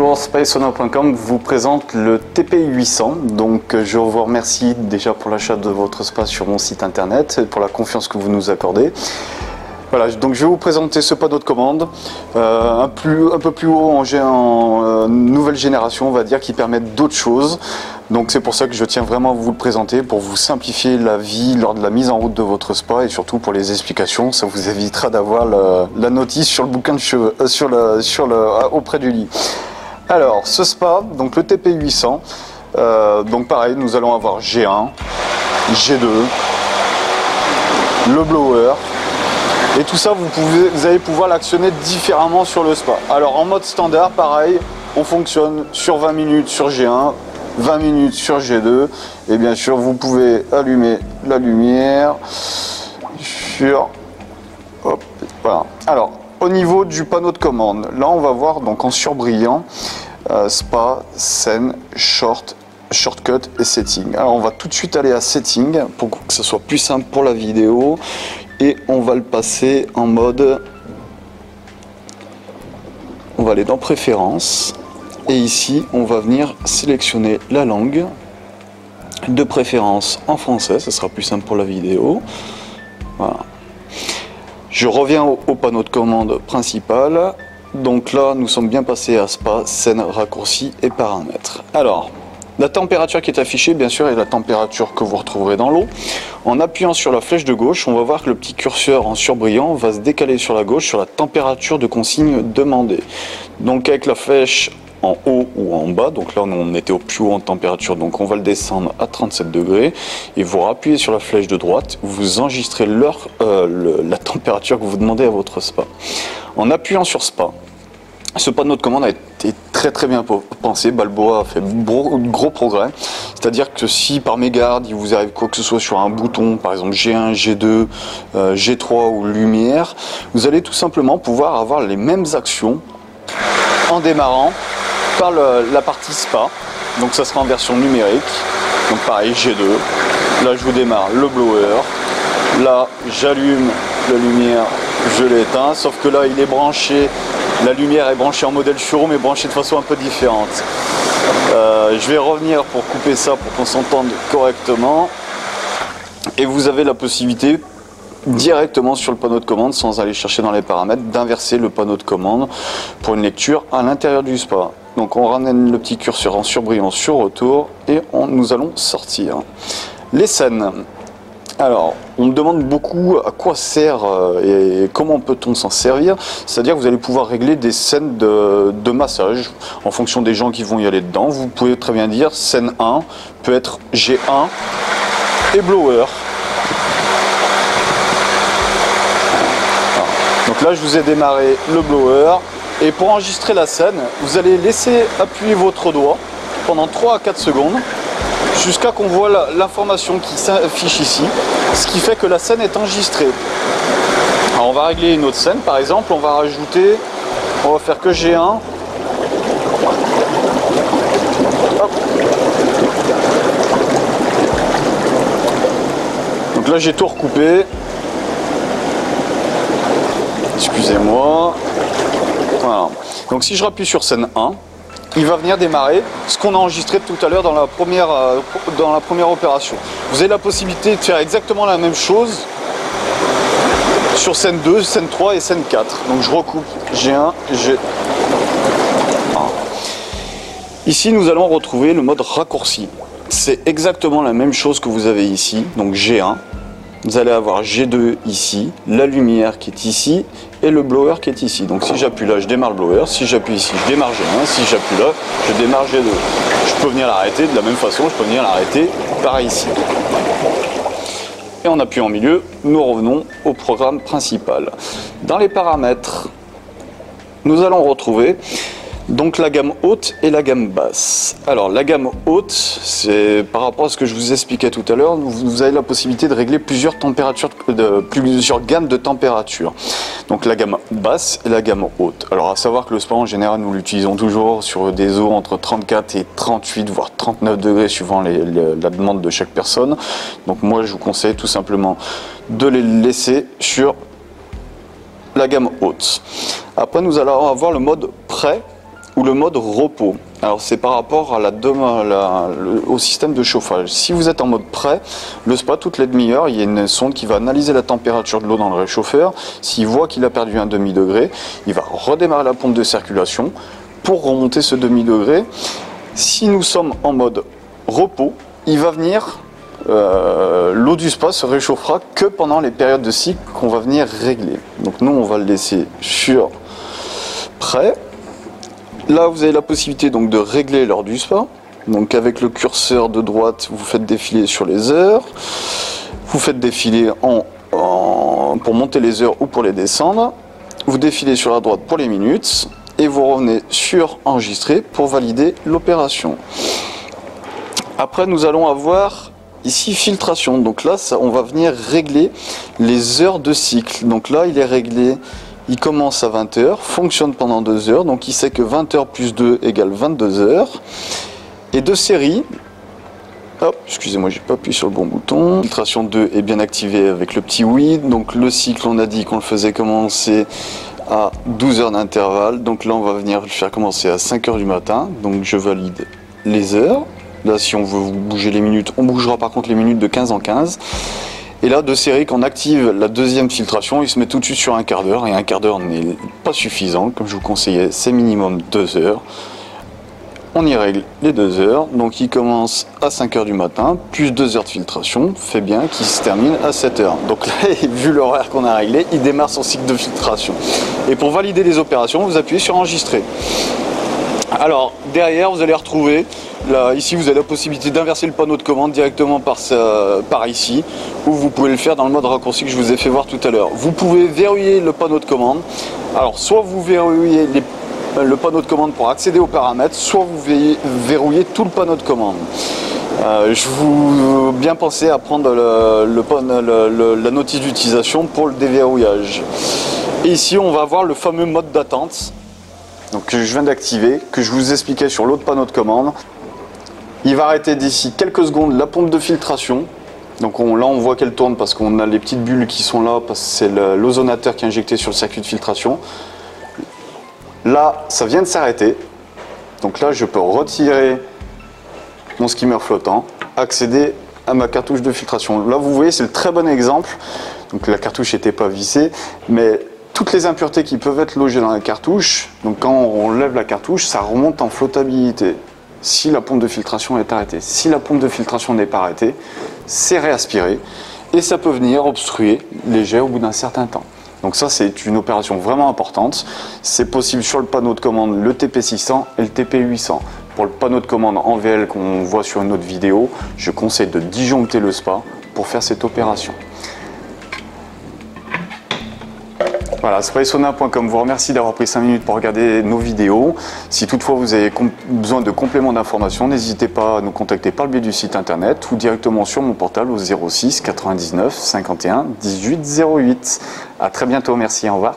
Bonjour, SpaSauna.com vous présente le TP800. Donc je vous remercie déjà pour l'achat de votre spa sur mon site internet et pour la confiance que vous nous accordez. Voilà, donc je vais vous présenter ce panneau de commande un peu plus haut en nouvelle génération, on va dire, qui permet d'autres choses. Donc c'est pour ça que je tiens vraiment à vous le présenter, pour vous simplifier la vie lors de la mise en route de votre spa et surtout pour les explications. Ça vous évitera d'avoir la notice sur le bouquin de cheveux, auprès du lit. Alors ce spa, donc le TP800, donc pareil, nous allons avoir G1, G2, le blower. Et tout ça, vous allez pouvoir l'actionner différemment sur le spa. Alors en mode standard, pareil, on fonctionne sur 20 minutes sur G1, 20 minutes sur G2. Et bien sûr, vous pouvez allumer la lumière sur... Hop, voilà. Alors, au niveau du panneau de commande, là on va voir donc en surbrillant, spa, scène, shortcut et setting. Alors on va tout de suite aller à setting pour que ce soit plus simple pour la vidéo. Et on va le passer en mode, on va aller dans préférences et ici on va venir sélectionner la langue, de préférence en français, ça sera plus simple pour la vidéo. Voilà. Je reviens au panneau de commande principal. Donc là nous sommes bien passés à spa, scène, raccourci et paramètres. Alors la température qui est affichée, bien sûr, est la température que vous retrouverez dans l'eau. En appuyant sur la flèche de gauche, on va voir que le petit curseur en surbrillant va se décaler sur la gauche sur la température de consigne demandée. Donc avec la flèche en haut ou en bas, donc là on était au plus haut en température, donc on va le descendre à 37 degrés. Et vous rappuyez sur la flèche de droite, vous enregistrez la température que vous demandez à votre spa. En appuyant sur spa, ce panneau de commande a été très bien pensé. Balboa a fait gros progrès. C'est-à-dire que si par mégarde il vous arrive quoi que ce soit sur un bouton, par exemple G1, G2, G3 ou lumière, vous allez tout simplement pouvoir avoir les mêmes actions en démarrant par la partie spa. Donc ça sera en version numérique. Donc pareil, G2. Là je vous démarre le blower. Là j'allume la lumière, je l'éteins. Sauf que là il est branché. La lumière est branchée en modèle Churo mais branchée de façon un peu différente. Je vais revenir pour couper ça pour qu'on s'entende correctement. Et vous avez la possibilité directement sur le panneau de commande, sans aller chercher dans les paramètres, d'inverser le panneau de commande pour une lecture à l'intérieur du spa. Donc on ramène le petit curseur en surbrillant sur retour et nous allons sortir. Les scènes. Alors, on me demande beaucoup à quoi sert et comment peut-on s'en servir. C'est-à-dire que vous allez pouvoir régler des scènes de massage en fonction des gens qui vont y aller dedans. Vous pouvez très bien dire scène 1 peut être G1 et blower. Voilà. Donc là, je vous ai démarré le blower. Et pour enregistrer la scène, vous allez laisser appuyer votre doigt pendant 3 à 4 secondes. Jusqu'à qu'on voit l'information qui s'affiche ici, ce qui fait que la scène est enregistrée. Alors on va régler une autre scène, par exemple, on va faire que G1. Hop. Donc là j'ai tout recoupé. Excusez-moi. Voilà. Donc si je rappuie sur scène 1, il va venir démarrer ce qu'on a enregistré tout à l'heure dans la première opération. Vous avez la possibilité de faire exactement la même chose sur scène 2, scène 3 et scène 4. Donc je recoupe G1, G... Ici nous allons retrouver le mode raccourci. C'est exactement la même chose que vous avez ici, donc G1. Vous allez avoir G2 ici, la lumière qui est ici et le blower qui est ici. Donc si j'appuie là, je démarre le blower. Si j'appuie ici, je démarre G1. Si j'appuie là, je démarre G2. Je peux venir l'arrêter de la même façon, je peux venir l'arrêter par ici. Et en appuyant en milieu, nous revenons au programme principal. Dans les paramètres, nous allons retrouver donc la gamme haute et la gamme basse. Alors la gamme haute, c'est par rapport à ce que je vous expliquais tout à l'heure, vous avez la possibilité de régler plusieurs gammes de température. Donc la gamme basse et la gamme haute. Alors à savoir que le spa en général nous l'utilisons toujours sur des eaux entre 34 et 38 voire 39 degrés suivant la demande de chaque personne. Donc moi je vous conseille tout simplement de les laisser sur la gamme haute. Après nous allons avoir le mode prêt ou le mode repos. Alors c'est par rapport à au système de chauffage. Si vous êtes en mode prêt, le spa toutes les demi-heures, il y a une sonde qui va analyser la température de l'eau dans le réchauffeur. S'il voit qu'il a perdu un demi-degré, il va redémarrer la pompe de circulation pour remonter ce demi-degré. Si nous sommes en mode repos, il va venir, l'eau du spa se réchauffera que pendant les périodes de cycle qu'on va venir régler. Donc nous on va le laisser sur prêt. Là, vous avez la possibilité donc de régler l'heure du spa. Donc avec le curseur de droite, vous faites défiler sur les heures. Vous faites défiler pour monter les heures ou pour les descendre. Vous défilez sur la droite pour les minutes. Et vous revenez sur enregistrer pour valider l'opération. Après, nous allons avoir ici filtration. Donc là, on va venir régler les heures de cycle. Donc là, il est réglé. Il commence à 20 h, fonctionne pendant 2 heures, donc il sait que 20 h plus 2 égale 22 heures. Et de série, hop, excusez-moi, j'ai pas appuyé sur le bon bouton. Filtration 2 est bien activée avec le petit oui. Donc le cycle, on a dit qu'on le faisait commencer à 12 heures d'intervalle. Donc là, on va venir le faire commencer à 5 h du matin. Donc je valide les heures. Là, si on veut bouger les minutes, on bougera par contre les minutes de 15 en 15. Et là, de série, quand on active la deuxième filtration, il se met tout de suite sur un quart d'heure. Et un quart d'heure n'est pas suffisant. Comme je vous conseillais, c'est minimum 2 heures. On y règle les 2 heures. Donc il commence à 5 h du matin, plus 2 heures de filtration. Fait bien qu'il se termine à 7 h. Donc là, vu l'horaire qu'on a réglé, il démarre son cycle de filtration. Et pour valider les opérations, vous appuyez sur enregistrer. Alors, derrière, vous allez retrouver, là, ici, vous avez la possibilité d'inverser le panneau de commande directement par ici, ou vous pouvez le faire dans le mode raccourci que je vous ai fait voir tout à l'heure. Vous pouvez verrouiller le panneau de commande. Alors, soit vous verrouillez le panneau de commande pour accéder aux paramètres, soit vous verrouillez tout le panneau de commande. Je vous bien pensé à prendre la notice d'utilisation pour le déverrouillage. Et ici, on va voir le fameux mode d'attente. Donc, que je viens d'activer, que je vous expliquais sur l'autre panneau de commande. Il va arrêter d'ici quelques secondes la pompe de filtration. Donc là on voit qu'elle tourne parce qu'on a les petites bulles qui sont là, parce que c'est l'ozonateur qui est injecté sur le circuit de filtration. Là ça vient de s'arrêter. Donc là je peux retirer mon skimmer flottant, accéder à ma cartouche de filtration. Là vous voyez, c'est le très bon exemple. Donc la cartouche n'était pas vissée, mais toutes les impuretés qui peuvent être logées dans la cartouche, donc quand on lève la cartouche, ça remonte en flottabilité si la pompe de filtration est arrêtée. Si la pompe de filtration n'est pas arrêtée, c'est réaspiré et ça peut venir obstruer les jets au bout d'un certain temps. Donc ça, c'est une opération vraiment importante. C'est possible sur le panneau de commande, le TP600 et le TP800. Pour le panneau de commande en VL qu'on voit sur une autre vidéo, je conseille de disjoncter le spa pour faire cette opération. Voilà, SpaSauna.com vous remercie d'avoir pris 5 minutes pour regarder nos vidéos. Si toutefois vous avez besoin de compléments d'information, n'hésitez pas à nous contacter par le biais du site internet ou directement sur mon portable au 06 99 51 18 08. A très bientôt, merci, au revoir.